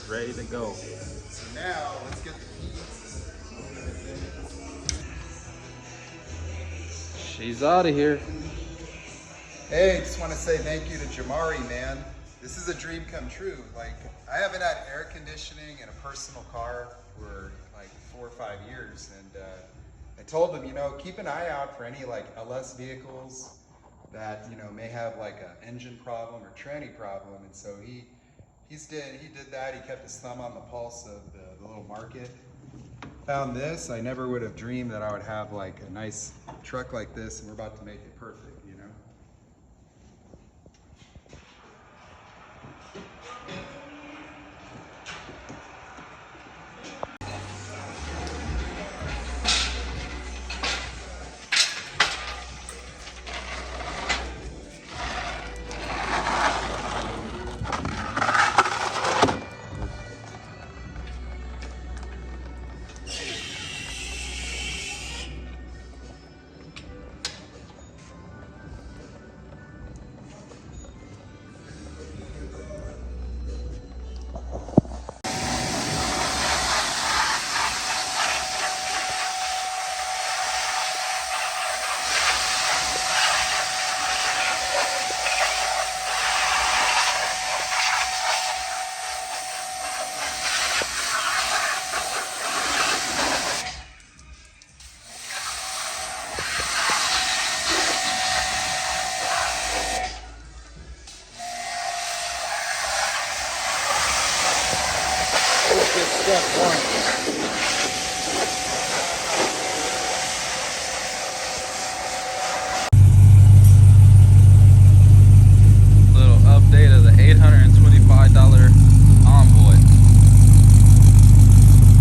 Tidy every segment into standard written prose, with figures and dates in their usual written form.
ready to go. So now, let's get the keys. She's out of here. Hey, just want to say thank you to Jamari, man. This is a dream come true. Like, I haven't had air conditioning in a personal car for like 4 or 5 years, and I told him, you know, keep an eye out for any like LS vehicles that, you know, may have like an engine problem or tranny problem. And so he did that. He kept his thumb on the pulse of the little market. Found this. I never would have dreamed that I would have like a nice truck like this, and we're about to make it perfect, you know. Step one. Little update of the $825 Envoy.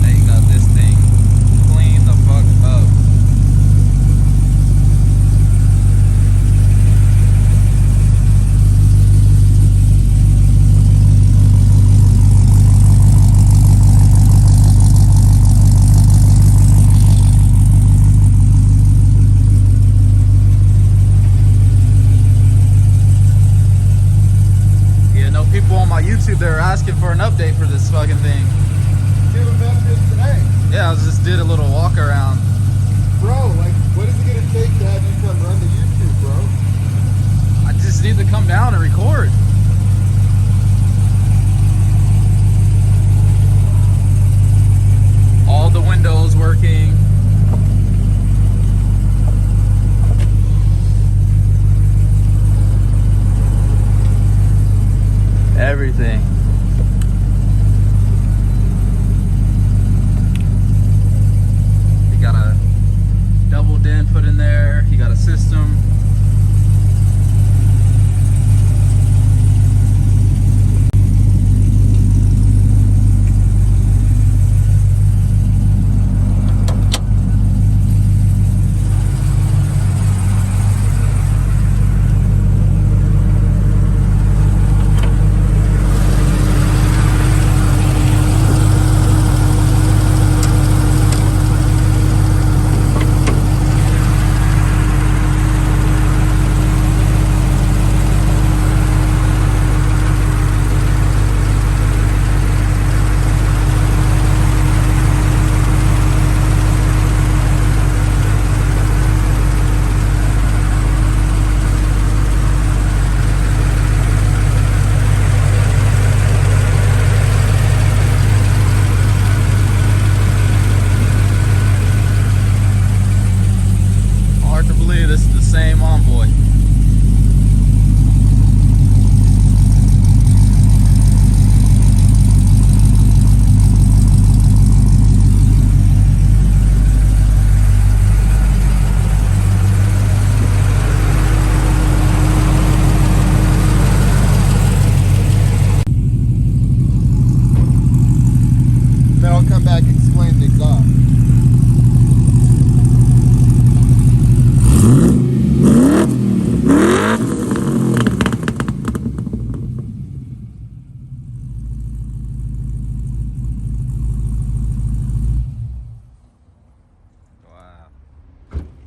Now you got this thing clean the fuck up. People on my YouTube, they were asking for an update for this fucking thing. Give them updates today. Yeah, I just did a little walk around. Bro, like, what is it gonna take to have you come run the YouTube, bro? I just need to come down and record. All the windows working. Everything. You got a double den put in there. You got a system.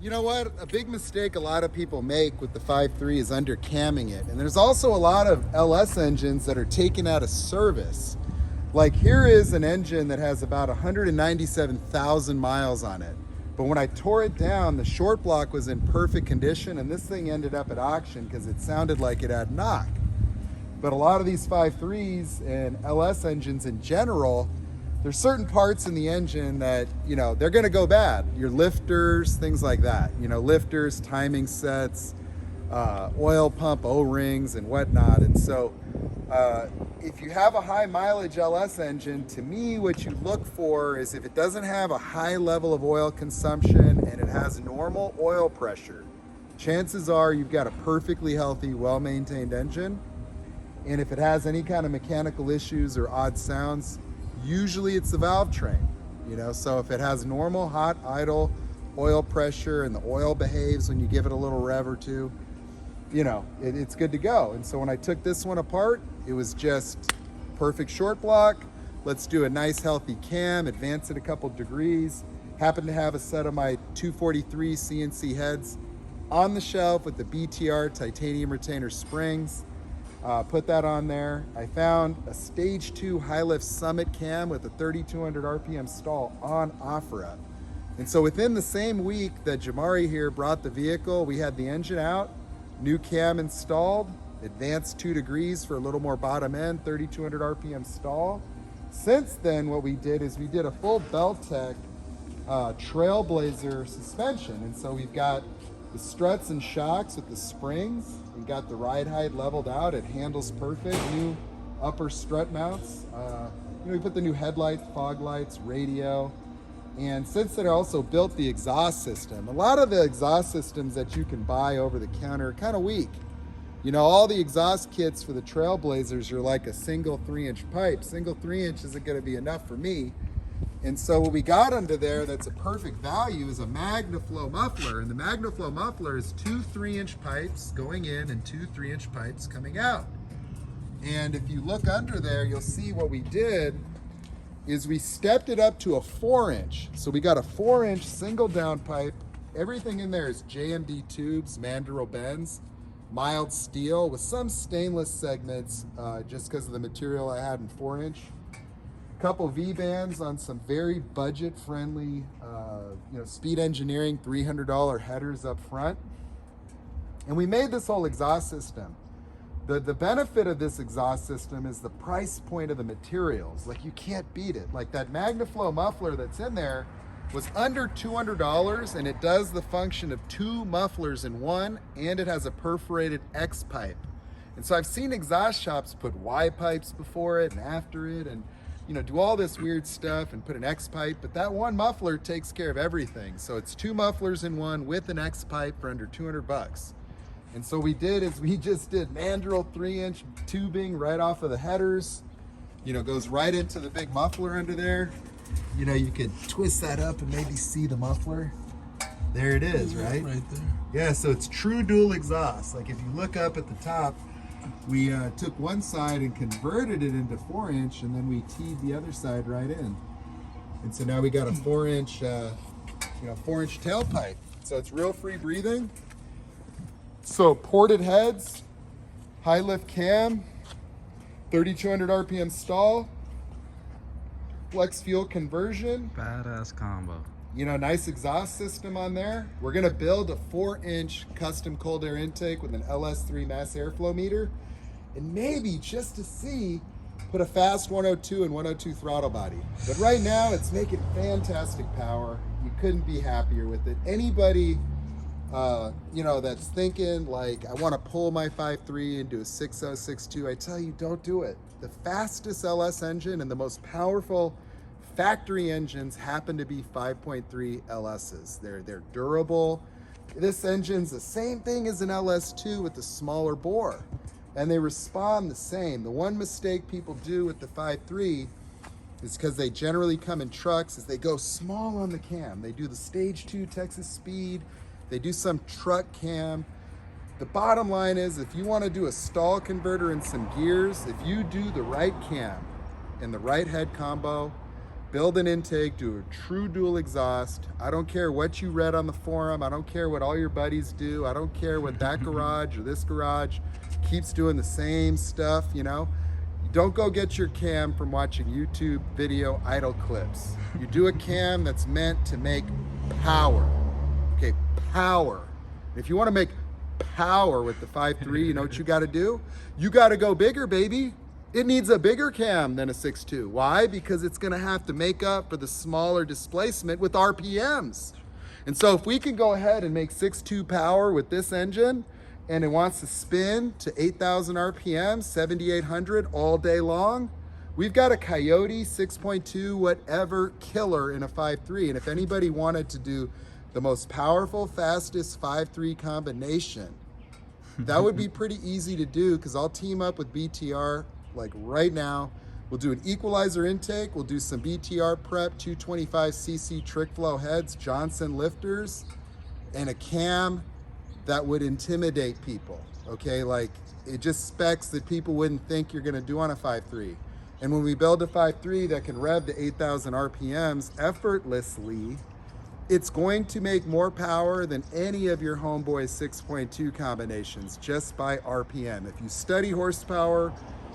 You know what? A big mistake a lot of people make with the 5.3 is under camming it. And there's also a lot of LS engines that are taken out of service Like here is an engine that has about 197,000 miles on it. But when I tore it down, the short block was in perfect condition, and this thing ended up at auction because it sounded like it had knock. But a lot of these 5.3s and LS engines in general, there's certain parts in the engine that, you know, they're gonna go bad. Your lifters, things like that. You know, lifters, timing sets, oil pump O-rings and whatnot. And so if you have a high mileage LS engine, to me, what you look for is if it doesn't have a high level of oil consumption and it has normal oil pressure, chances are you've got a perfectly healthy, well-maintained engine. And if it has any kind of mechanical issues or odd sounds, usually it's the valve train. You know, so if it has normal, hot, idle oil pressure and the oil behaves when you give it a little rev or two, you know, it's good to go. And so when I took this one apart, it was just perfect short block. Let's do a nice healthy cam, advance it a couple degrees. Happened to have a set of my 243 CNC heads on the shelf with the BTR titanium retainer springs. Put that on there. I found a stage 2 high lift summit cam with a 3200 RPM stall on offer. And so within the same week that Jamari here brought the vehicle, we had the engine out, new cam installed, advanced 2 degrees for a little more bottom end, 3200 RPM stall. Since then, what we did is we did a full Beltec Trailblazer suspension. And so we've got the struts and shocks with the springs. We got the ride height leveled out. It handles perfect. New upper strut mounts. You know, we put the new headlights, fog lights, radio. And since then, I also built the exhaust system. A lot of the exhaust systems that you can buy over the counter are kind of weak. You know, all the exhaust kits for the Trailblazers are like a single 3-inch pipe. Single 3-inch isn't going to be enough for me. And so what we got under there that's a perfect value is a MagnaFlow muffler. And the MagnaFlow muffler is 2 3-inch pipes going in and 2 3-inch pipes coming out. And if you look under there, you'll see what we did is we stepped it up to a 4-inch. So we got a 4-inch single down pipe. Everything in there is JMD tubes, Mandrel bends, mild steel with some stainless segments just because of the material I had in 4-inch. Couple V-bands on some very budget-friendly, you know, Speed Engineering $300 headers up front. And we made this whole exhaust system. The benefit of this exhaust system is the price point of the materials. Like, you can't beat it. Like, that MagnaFlow muffler that's in there was under $200, and it does the function of 2 mufflers in one, and it has a perforated X pipe. And so I've seen exhaust shops put Y pipes before it and after it, and you know, do all this weird stuff and put an X pipe, but that one muffler takes care of everything. So it's 2 mufflers in one with an X pipe for under $200. And so we did is we just did Mandrel 3-inch tubing right off of the headers. You know, goes right into the big muffler under there. You know, you could twist that up and maybe see the muffler. There it is, right? Right there. Yeah, so it's true dual exhaust. Like if you look up at the top, we took one side and converted it into 4-inch, and then we teed the other side right in. And so now we got a 4-inch, 4-inch tailpipe. So it's real free breathing. So ported heads, high lift cam, 3200 RPM stall, flex fuel conversion. Badass combo. You know, nice exhaust system on there. We're gonna build a 4-inch custom cold air intake with an LS3 mass airflow meter, and maybe just to see, put a fast 102 and 102 throttle body. But right now it's making fantastic power. You couldn't be happier with it. Anybody, you know, that's thinking like, I wanna pull my 5.3 and do a 6.062, I tell you, don't do it. The fastest LS engine and the most powerful factory engines happen to be 5.3 LSs. They're durable. This engine's the same thing as an LS2 with the smaller bore, and they respond the same. The one mistake people do with the 5.3 is because they generally come in trucks is they go small on the cam. They do the stage 2 Texas Speed. They do some truck cam. The bottom line is if you want to do a stall converter and some gears, if you do the right cam and the right head combo, build an intake, do a true dual exhaust. I don't care what you read on the forum. I don't care what all your buddies do. I don't care what that garage or this garage keeps doing the same stuff, you know. don't go get your cam from watching YouTube video idle clips. You do a cam that's meant to make power. Okay, power. If you want to make power with the 5.3, you know what you got to do? You got to go bigger, baby. It needs a bigger cam than a 6.2. Why? Because it's going to have to make up for the smaller displacement with RPMs. And so if we can go ahead and make 6.2 power with this engine, and it wants to spin to 8,000 RPM, 7,800 all day long, we've got a Coyote 6.2 whatever killer in a 5.3. And if anybody wanted to do the most powerful, fastest 5.3 combination, that would be pretty easy to do, because I'll team up with BTR like right now. We'll do an equalizer intake, we'll do some BTR prep, 225cc trick flow heads, Johnson lifters, and a cam that would intimidate people, okay? Like, it just specs that people wouldn't think you're gonna do on a 5.3. And when we build a 5.3 that can rev to 8,000 RPMs effortlessly, it's going to make more power than any of your homeboy 6.2 combinations just by RPM. If you study horsepower,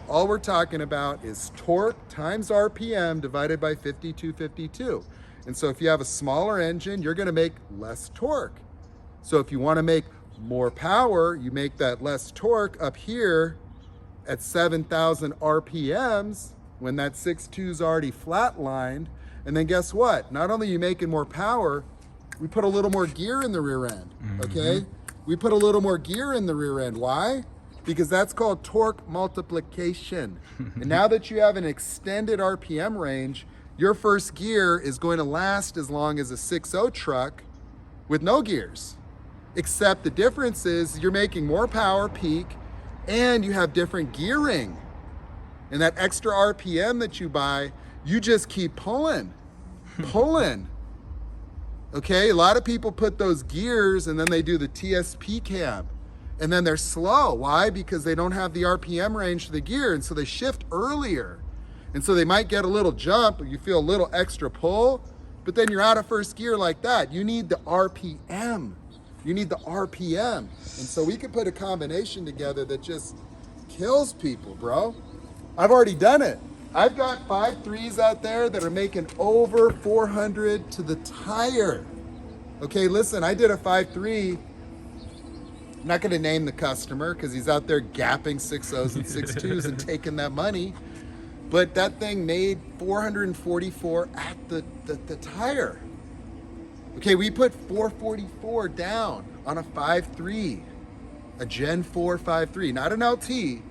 all we're talking about is torque times RPM divided by 5252. And so if you have a smaller engine, you're gonna make less torque. So if you wanna make more power, you make that less torque up here at 7,000 RPMs when that 6.2 is already flatlined. And then guess what? Not only are you making more power, we put a little more gear in the rear end, okay? We put a little more gear in the rear end. Why? Because that's called torque multiplication. And now that you have an extended RPM range, your first gear is going to last as long as a 6.0 truck with no gears. Except the difference is you're making more power peak and you have different gearing. And that extra RPM that you buy, you just keep pulling. Okay, a lot of people put those gears and then they do the TSP cam. And then they're slow. Why? Because they don't have the RPM range for the gear, and so they shift earlier. And so they might get a little jump, or you feel a little extra pull, but then you're out of first gear like that. You need the RPM. You need the RPM. And so we could put a combination together that just kills people, bro. I've already done it. I've got 5.3s out there that are making over 400 to the tire. Okay, listen, I did a 5.3. I'm not gonna name the customer because he's out there gapping 6.0s and 6.2s and taking that money. But that thing made 444 at the tire. Okay, we put 444 down on a 5.3, a Gen 4 5.3, not an LT,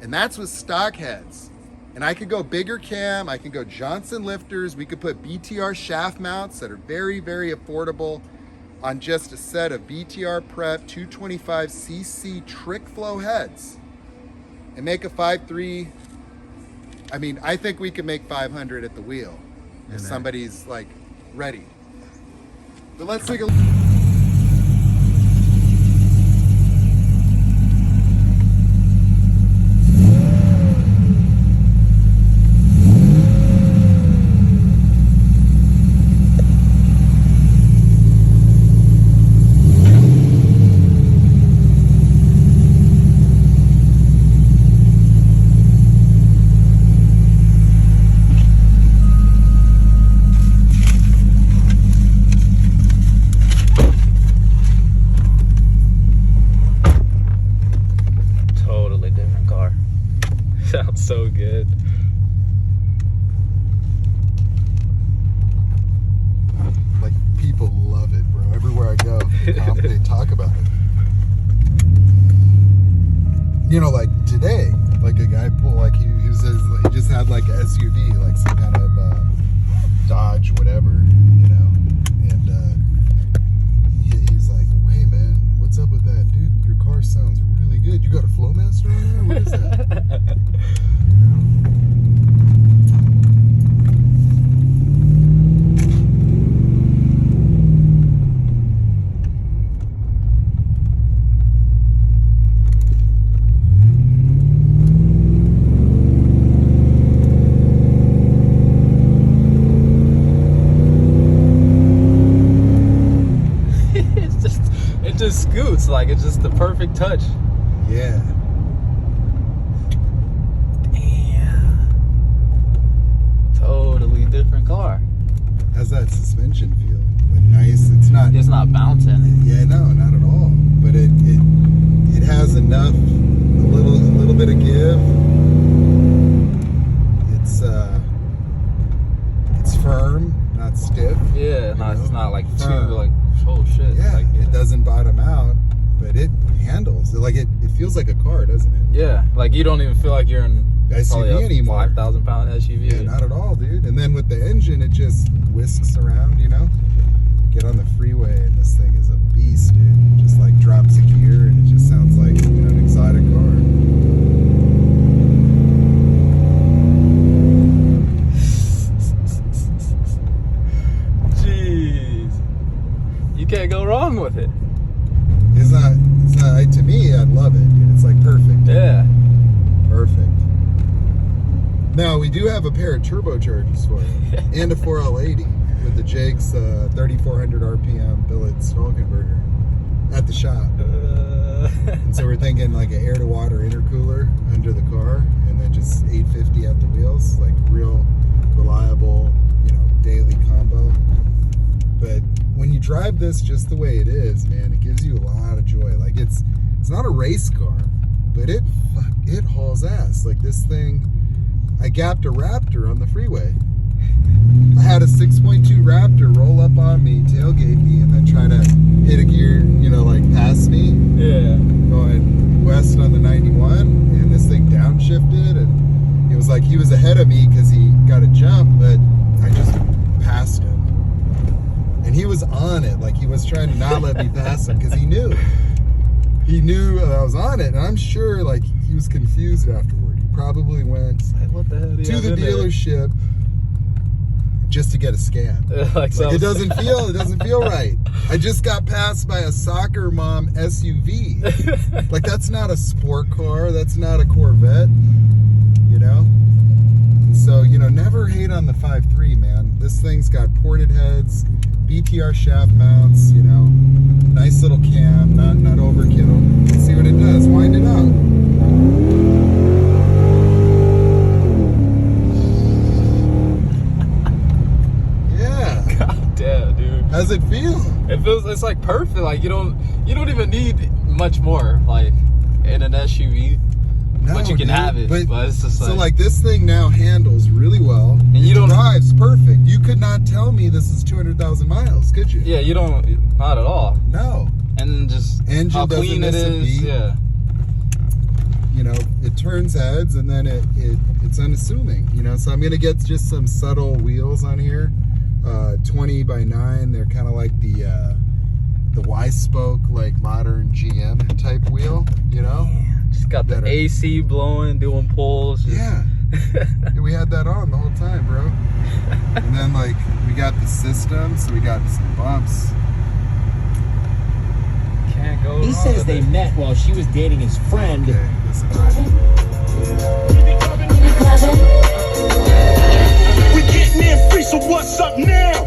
and that's with stock heads. And I could go bigger cam, I can go Johnson lifters, we could put BTR shaft mounts that are very, very affordable on just a set of BTR prep 225cc trick flow heads and make a 5.3. I mean, I think we can make 500 at the wheel if somebody's like ready. But let's take a look. Sounds so good. Like, people love it, bro. Everywhere I go, they talk about it. You know, like today, like a guy pulled, like he says he just had like a SUV, like some kind of Dodge, whatever, you know, and he's like, "Hey man, what's up with that, dude? Your car sounds really good. You got a Flowmaster on there? What is that?" It just scoots, like it's just the perfect touch. Yeah. Damn. that suspension feel. Like nice. It's not bouncing. Yeah, no, not at all. But it has enough, a little bit of give. It's firm, not stiff. Yeah, it's not like too Firm. like oh shit. Yeah, Like, it doesn't bottom out, but it handles. Like it feels like a car, doesn't it? Yeah, like you don't even feel like you're in SUV anymore. 5,000 pound SUV. Yeah, not at all, dude. And then with the engine, it just whisks around, you know? Get on the freeway and this thing is a beast, dude. Just like drops a gear and it just sounds like, you know, an exotic car. Jeez. You can't go wrong with it. It's not, to me, I love it, dude. It's like perfect. Yeah. Perfect. Now, we do have a pair of turbochargers for you and a 4L80 with the Jake's 3,400 RPM billet stall converter at the shop. And so we're thinking like an air-to-water intercooler under the car and then just 850 at the wheels, like real reliable, you know, daily combo. But when you drive this just the way it is, man, it gives you a lot of joy. Like it's not a race car, but it hauls ass. Like this thing, I gapped a Raptor on the freeway. I had a 6.2 Raptor roll up on me, tailgate me, and then try to hit a gear, you know, like past me. Yeah. Going west on the 91, and this thing downshifted, and it was like he was ahead of me because he got a jump, but I just passed him. And he was on it, like he was trying to not let me pass him because he knew. He knew I was on it, and I'm sure like he was confused afterward. He probably went What the hell to the dealership just to get a scan. Like it doesn't feel right. I just got passed by a soccer mom SUV. Like that's not a sport car, that's not a Corvette, you know? And so, you know, never hate on the 5.3, man. This thing's got ported heads, BTR shaft mounts, you know, nice little cam, not overkill. Let's see what it does. Wind it up. How's it feel? It's like perfect. Like you don't even need much more like in an SUV. No, but you can have it. But it's just so like this thing now handles really well. And you don't drives perfect. You could not tell me this is 200,000 miles, could you? Yeah, you don't. Not at all. No. And just engine how clean it is. Yeah. You know, it turns heads and then it's unassuming. You know, so I'm gonna get just some subtle wheels on here. 20 by 9, they're kind of like the Y-spoke, like modern GM type wheel, you know? Just got the AC blowing, doing pulls. Yeah. We had that on the whole time, bro. And then like we got the system, so we got some bumps. Can't go. He says they met while she was dating his friend. Okay, listen, right. We getting in free, so what's up now?